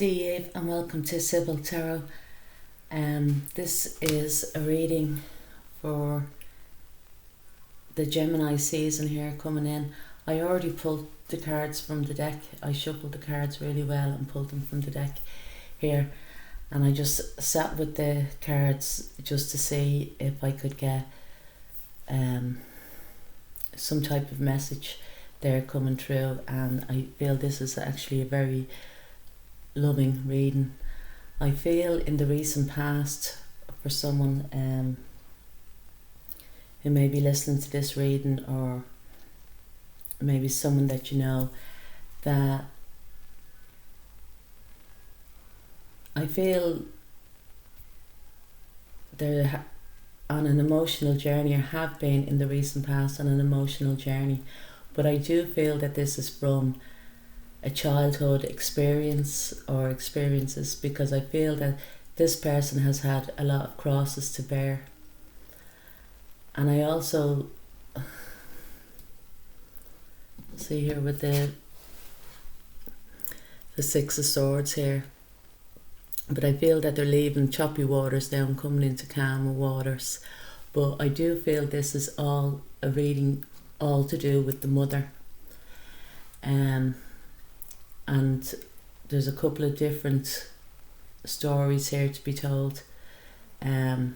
Eve and welcome to Sibyl Tarot. This is a reading for the Gemini season here coming in. I already pulled the cards from the deck. I shuffled the cards really well and pulled them from the deck here, and I just sat with the cards just to see if I could get some type of message there coming through, and I feel this is actually a very loving reading. I feel in the recent past, for someone who may be listening to this reading, or maybe someone that you know, that I feel they're on an emotional journey, or have been in the recent past on an emotional journey, but I do feel that this is from a childhood experience or experiences, because I feel that this person has had a lot of crosses to bear. And I also see here with the Six of Swords here, but I feel that they're leaving choppy waters now and coming into calmer waters. But I do feel this is all a reading all to do with the mother. And there's a couple of different stories here to be told. But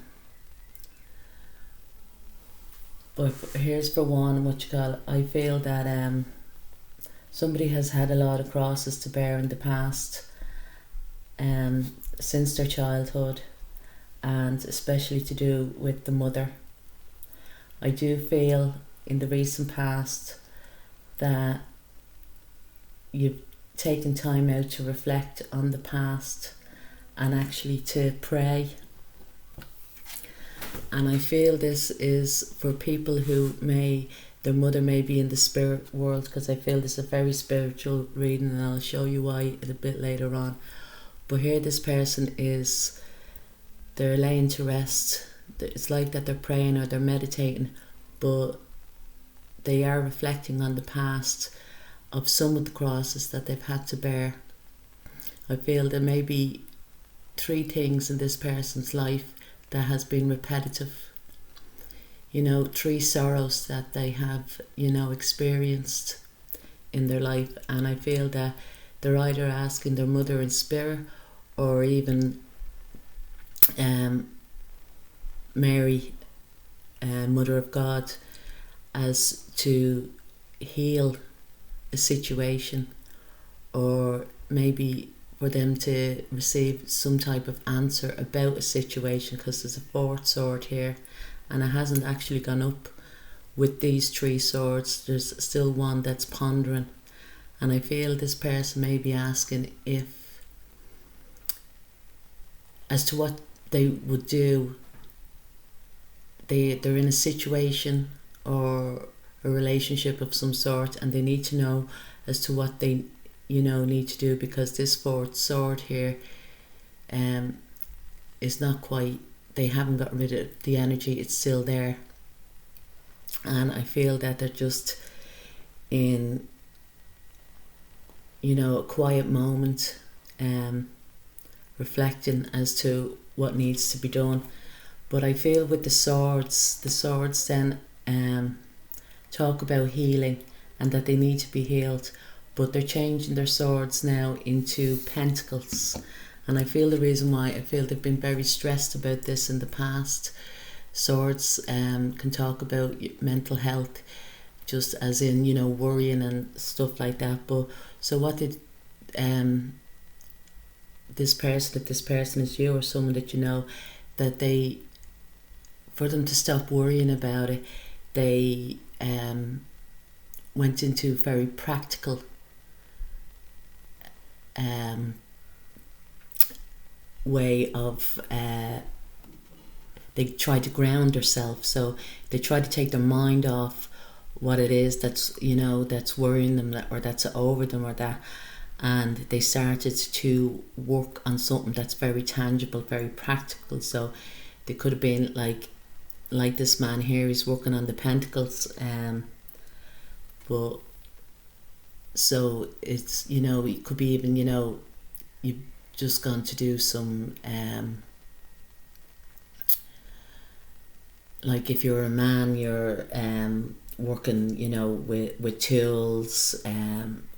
here's for one, I feel that somebody has had a lot of crosses to bear in the past, since their childhood, and especially to do with the mother. I do feel in the recent past that you've taken time out to reflect on the past and actually to pray. And I feel this is for people who their mother may be in the spirit world, because I feel this is a very spiritual reading, and I'll show you why a bit later on. But here this person they're laying to rest. It's like that they're praying or they're meditating, but they are reflecting on the past of some of the crosses that they've had to bear. I feel there may be 3 things in this person's life that has been repetitive. 3 sorrows that they have, experienced in their life. And I feel that they're either asking their mother in spirit, or even Mary, Mother of God, as to heal a situation, or maybe for them to receive some type of answer about a situation, because there's a 4th sword here and it hasn't actually gone up with these 3 swords. There's still one that's pondering, and I feel this person may be asking as to what they would do. They're in a situation or a relationship of some sort, and they need to know as to what they need to do, because this 4th sword here is not quite, they haven't got rid of the energy, it's still there. And I feel that they're just in a quiet moment, reflecting as to what needs to be done. But I feel with the swords then talk about healing and that they need to be healed, but they're changing their swords now into pentacles. And I feel the reason why, I feel they've been very stressed about this in the past. Swords can talk about mental health, just as in worrying and stuff like that. But so what did this person, if this person is you or someone that you know, that for them to stop worrying about it, they went into very practical way of they try to ground themselves. So they try to take their mind off what it is that's that's worrying them, or that's over them, or that, and they started to work on something that's very tangible, very practical. So they could have been like this man here, he's working on the pentacles, but so it's it could be even you just gone to do some like if you're a man, you're working, you know, with tools,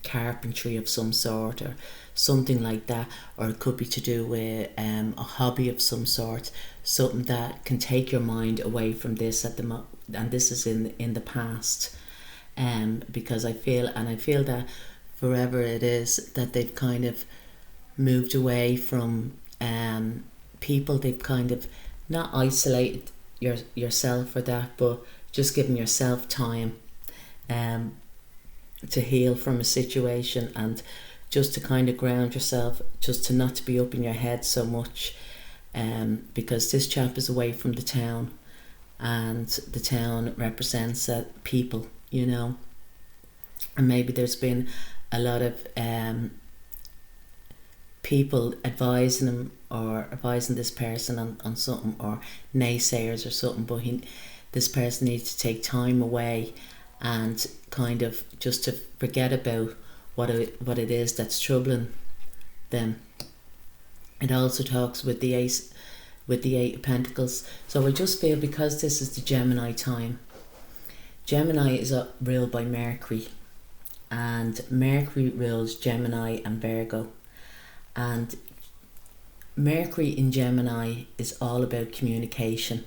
carpentry of some sort or something like that, or it could be to do with a hobby of some sort, something that can take your mind away from this at the and this is in the past, because I feel that forever it is that they've kind of moved away from people. They've kind of not isolated yourself for that, but just giving yourself time to heal from a situation, and just to kind of ground yourself, just to not to be up in your head so much, because this chap is away from the town, and the town represents people, you know, and maybe there's been a lot of people advising him or advising this person on something, or naysayers or something, but this person needs to take time away and kind of just to forget about what it is that's troubling them. It also talks with the Eight of Pentacles. So I just feel, because this is the Gemini time, Gemini is ruled by Mercury, and Mercury rules Gemini and Virgo, and Mercury in Gemini is all about communication.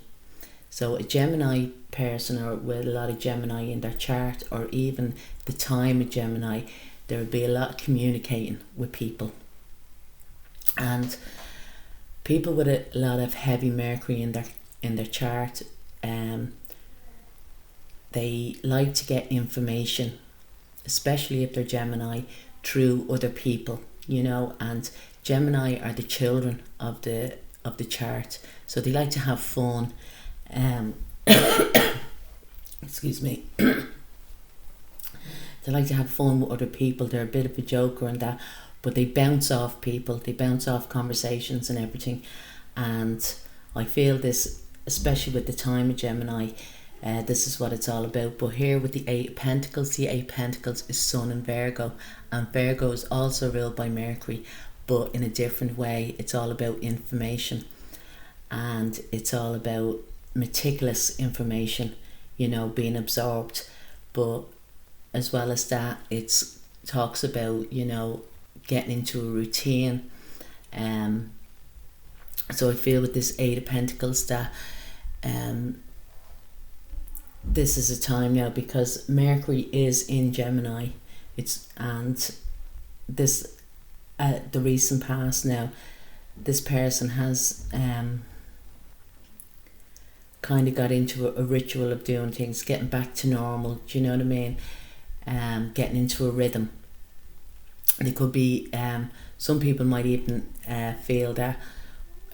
So a Gemini person, or with a lot of Gemini in their chart, or even the time of Gemini, there would be a lot of communicating with people. And people with a lot of heavy Mercury in their chart, they like to get information, especially if they're Gemini, through other people, you know, and Gemini are the children of the chart, so they like to have fun. Excuse me. They like to have fun with other people. They're a bit of a joker and that, but they bounce off people. They bounce off conversations and everything. And I feel this, especially with the time of Gemini, this is what it's all about. But here with the Eight of Pentacles, the Eight of Pentacles is Sun in Virgo, and Virgo is also ruled by Mercury, but in a different way. It's all about information, and it's all about meticulous information, you know, being absorbed. But as well as that, it talks about, you know, getting into a routine. So I feel with this Eight of Pentacles that this is a time now, because Mercury is in Gemini, and this the recent past now, this person has kind of got into a ritual of doing things, getting back to normal, do you know what I mean? Getting into a rhythm. They could be, some people might even feel that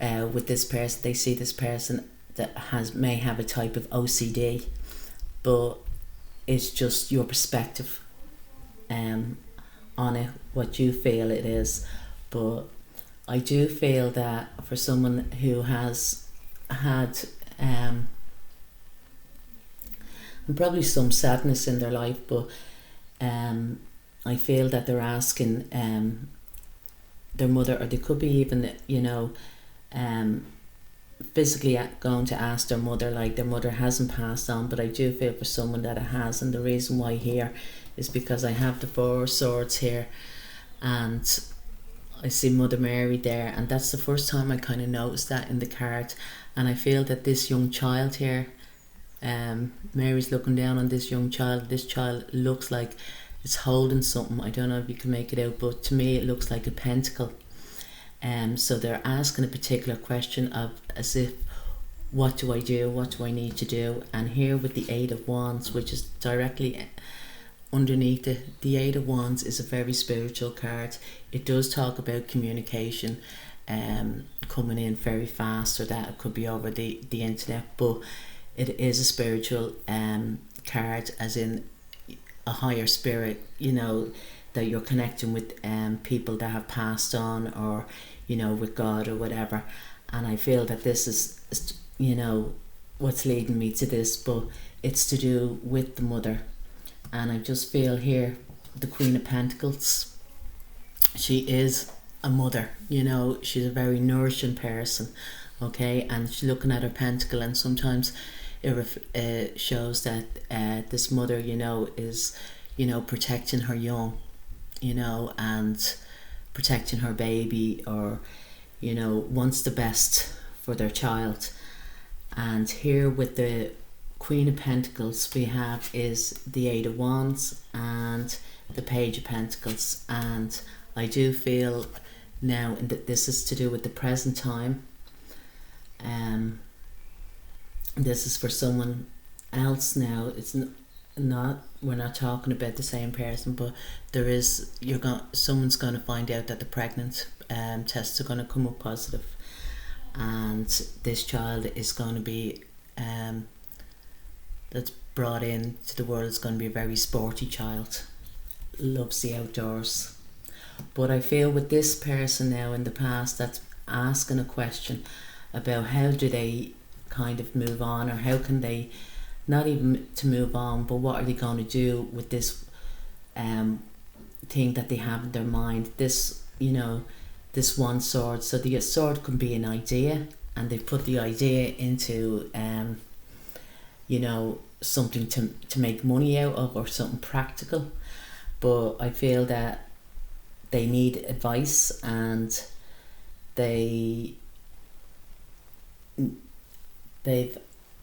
with this person, they see this person that may have a type of OCD, but it's just your perspective on it, what you feel it is. But I do feel that for someone who has had and probably some sadness in their life, but I feel that they're asking their mother, or they could be even, you know, physically going to ask their mother, like their mother hasn't passed on, but I do feel for someone that it has. And the reason why here is because I have the Four of Swords here, and I see Mother Mary there, and that's the first time I kind of noticed that in the card. And I feel that this young child here, Mary's looking down on this young child. This child looks like it's holding something. I don't know if you can make it out, but to me it looks like a pentacle. So they're asking a particular question of, as if, what do I do? What do I need to do? And here with the Eight of Wands, which is directly underneath it, the Eight of Wands is a very spiritual card. It does talk about communication coming in very fast, or that it could be over the internet, but it is a spiritual card, as in a higher spirit, you know, that you're connecting with people that have passed on, or, you know, with God or whatever. And I feel that this is, you know, what's leading me to this, but it's to do with the mother. And I just feel here the Queen of Pentacles, she is a mother, you know, she's a very nourishing person, okay, and she's looking at her pentacle, and sometimes it shows that this mother, you know, is, you know, protecting her young, you know, and protecting her baby, or, you know, wants the best for their child. And here with the Queen of Pentacles we have is the Eight of Wands and the Page of Pentacles, and I do feel now that this is to do with the present time. This is for someone else now. It's not, we're not talking about the same person, but there is, someone's going to find out that the pregnant tests are going to come up positive, and this child is going to be that's brought into the world is going to be a very sporty child, loves the outdoors. But I feel with this person now in the past that's asking a question about how do they kind of move on, or how can they, not even to move on, but what are they going to do with this thing that they have in their mind, this, you know, this one sword. So the sword can be an idea, and they put the idea into you know, something to make money out of, or something practical. But I feel that they need advice, and they've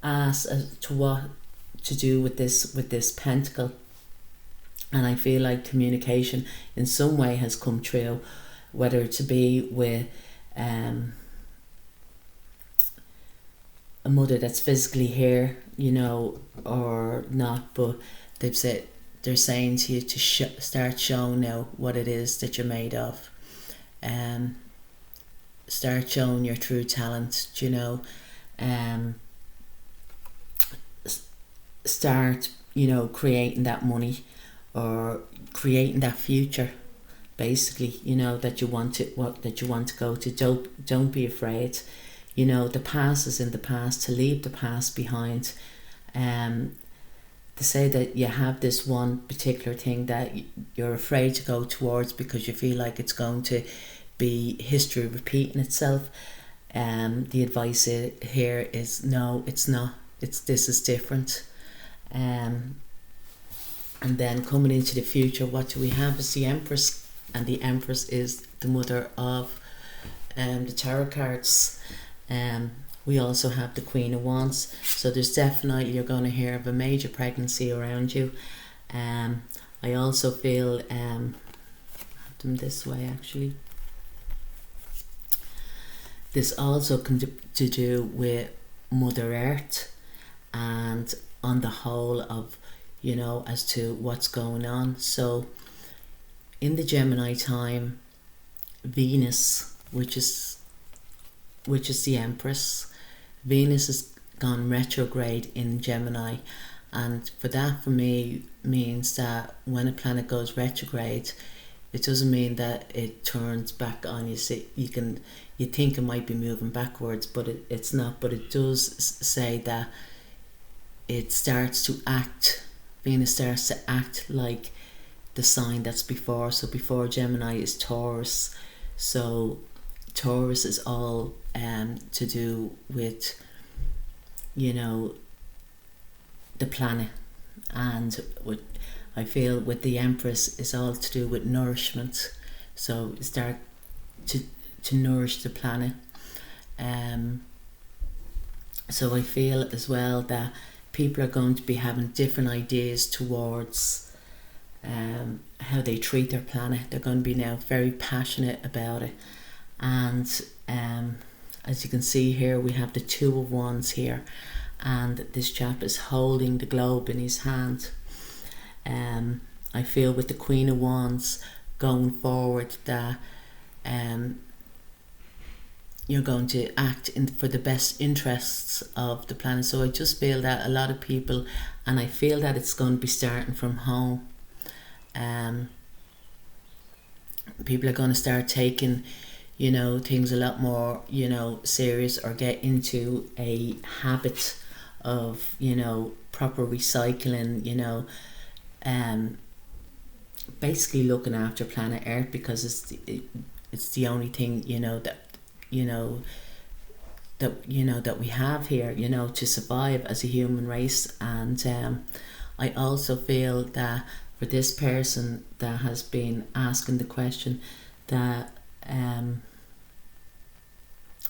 asked as to what to do with this pentacle, and I feel like communication in some way has come true, whether it to be with a mother that's physically here, you know, or not, but they're saying to you to start showing now what it is that you're made of, start showing your true talent, you know, start, you know, creating that money, or creating that future, basically, you know, that you want to go to. Don't be afraid, you know, the past is in the past, to leave the past behind. To say that you have this one particular thing that you're afraid to go towards because you feel like it's going to be history repeating itself. The advice here is no, it's not. This is different. And then coming into the future, what do we have is the Empress, and the Empress is the mother of the tarot cards. We also have the Queen of Wands, so there's definitely, you're going to hear of a major pregnancy around you. I also feel have them this way actually. This also can to do with Mother Earth, and on the whole of, you know, as to what's going on. So in the Gemini time, Venus, which is the Empress, Venus has gone retrograde in Gemini, and for that, for me, means that when a planet goes retrograde, it doesn't mean that it turns back on you. See, you think it might be moving backwards, but it's not. But it does say that it starts to act. Venus starts to act like the sign that's before. So before Gemini is Taurus. So Taurus is all to do with, you know, the planet, and what I feel with the Empress is all to do with nourishment. So start to nourish the planet. So I feel as well that people are going to be having different ideas towards how they treat their planet. They're going to be now very passionate about it. And as you can see here, we have the Two of Wands here, and this chap is holding the globe in his hand. I feel with the Queen of Wands going forward that you're going to act for the best interests of the planet. So I just feel that a lot of people, and I feel that it's going to be starting from home. People are going to start taking, you know, things a lot more, you know, serious, or get into a habit of, you know, proper recycling, you know, basically looking after planet Earth, because it's the only thing, that that we have here, to survive as a human race. And I also feel that for this person that has been asking the question, that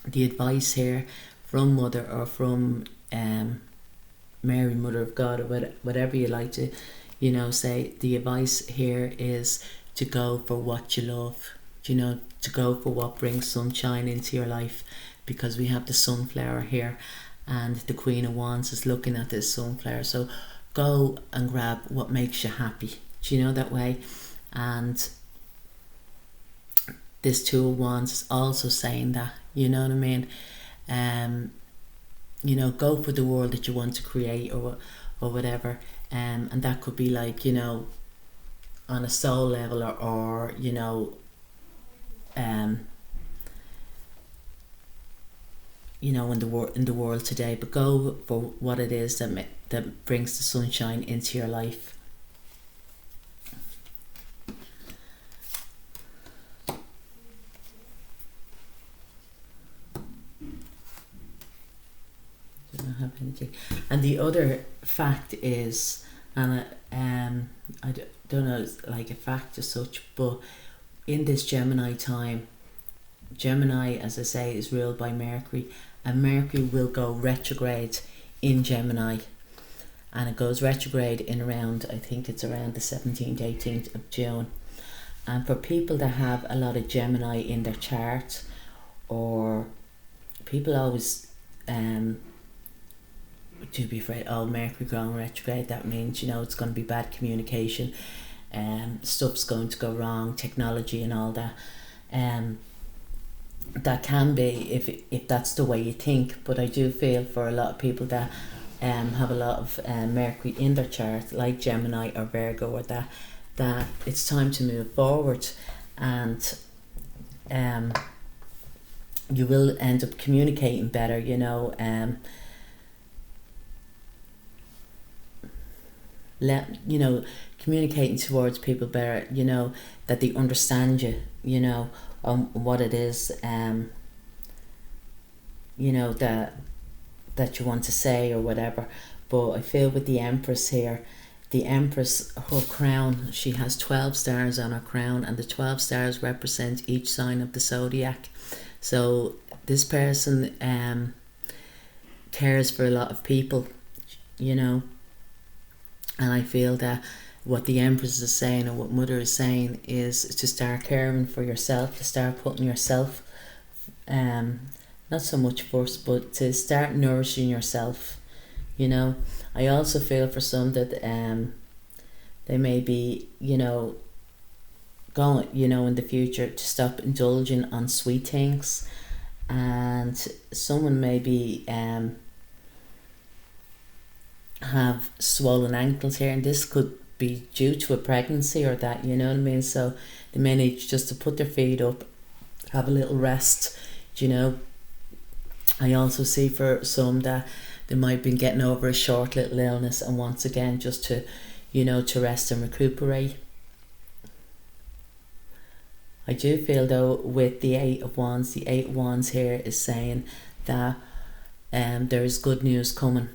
the advice here from Mother, or from Mary, Mother of God, or whatever you like to say, the advice here is to go for what you love, to go for what brings sunshine into your life, because we have the sunflower here, and the Queen of Wands is looking at this sunflower. So go and grab what makes you happy, that way. And this Two of Wands is also saying that, you know what I mean? Go for the world that you want to create, or whatever. And that could be like, on a soul level, or in the world today. But go for what it is that brings the sunshine into your life. Have energy. And the other fact is, and I don't know, it's like a fact as such, but in this Gemini time, Gemini, as I say, is ruled by Mercury, and Mercury will go retrograde in Gemini, and it goes retrograde in around, I think it's around the 17th, 18th of June. And for people that have a lot of Gemini in their chart, or people always to be afraid, Mercury going retrograde, that means it's going to be bad communication, stuff's going to go wrong, technology and all that. That can be if that's the way you think, but I do feel for a lot of people that have a lot of Mercury in their chart, like Gemini or Virgo, or that it's time to move forward, and you will end up communicating better, communicating towards people better, that they understand you, on what it is, that you want to say or whatever. But I feel with the Empress here, the Empress, her crown, she has 12 stars on her crown, and the 12 stars represent each sign of the zodiac. So this person cares for a lot of people, and I feel that what the Empress is saying, or what Mother is saying, is to start caring for yourself, to start putting yourself, not so much first, but to start nourishing yourself. I also feel for some that they may be, going, in the future, to stop indulging on sweet things, and someone may be have swollen ankles here, and this could be due to a pregnancy or that, you know what I mean? So they may need just to put their feet up, have a little rest, I also see for some that they might have been getting over a short little illness, and once again just to, to rest and recuperate. I do feel though with the Eight of Wands here is saying that there is good news coming,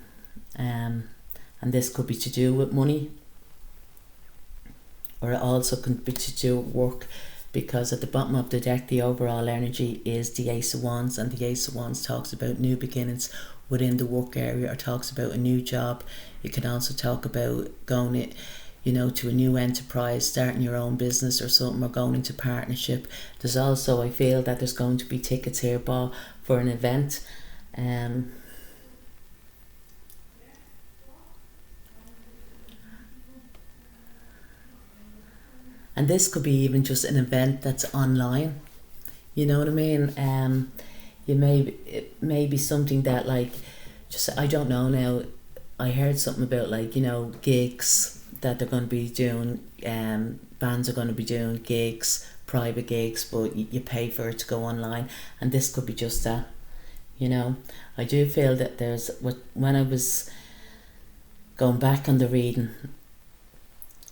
and this could be to do with money, or it also could be to do with work, because at the bottom of the deck the overall energy is the Ace of Wands, and the Ace of Wands talks about new beginnings within the work area, or talks about a new job. It can also talk about going to a new enterprise, starting your own business or something, or going into partnership. There's also, I feel that there's going to be tickets here bought for an event, and this could be even just an event that's online, you know what I mean? It may be something that, like, just, I don't know now, I heard something about, like, gigs that they're going to be doing, bands are going to be doing gigs, private gigs, but you pay for it to go online, and this could be just that, I do feel that there's, when I was going back on the reading,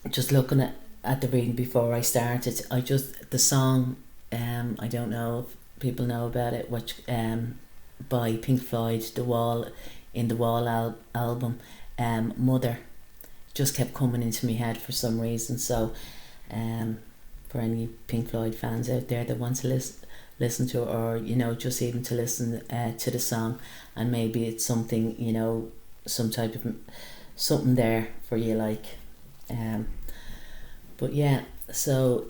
just looking at the reading before I started, the song I don't know if people know about it, which by Pink Floyd, The Wall album, Mother just kept coming into my head for some reason. So for any Pink Floyd fans out there that want to listen to it, or just even to listen to the song, and maybe it's something, some type of something there for you, like but yeah, so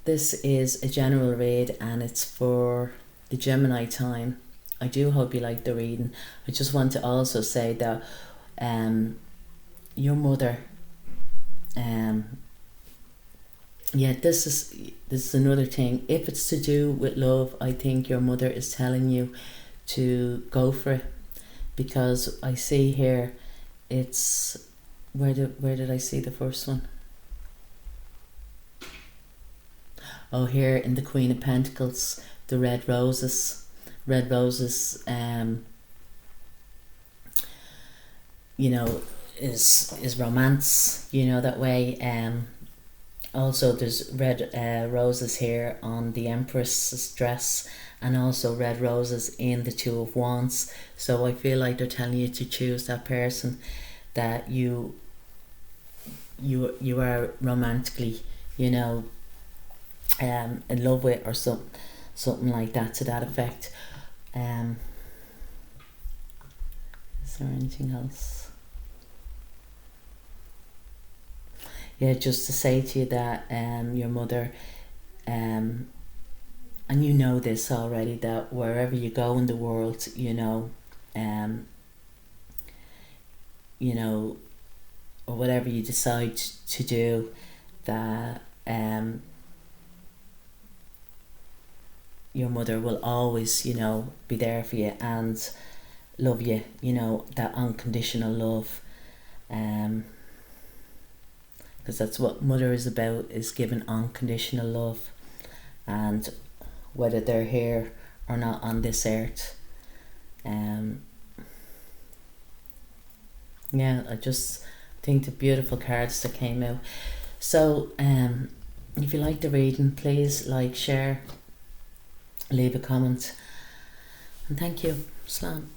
this is a general read and it's for the Gemini time. I do hope you like the reading. I just want to also say that your mother, this is another thing. If it's to do with love, I think your mother is telling you to go for it, because I see here it's where did I see the first one? Oh, here in the Queen of Pentacles, the red roses, is romance, that way. Also there's red roses here on the Empress's dress, and also red roses in the Two of Wands. So I feel like they're telling you to choose that person that you are romantically, in love with, or something like that, to that effect. Is there anything else? Yeah, just to say to you that your mother, and you know this already, that wherever you go in the world, or whatever you decide to do, that your mother will always, be there for you and love you, that unconditional love, because that's what mother is about, is giving unconditional love, and whether they're here or not on this earth. I just think the beautiful cards that came out. So if you like the reading, please like, share, leave a comment, and thank you. Slán.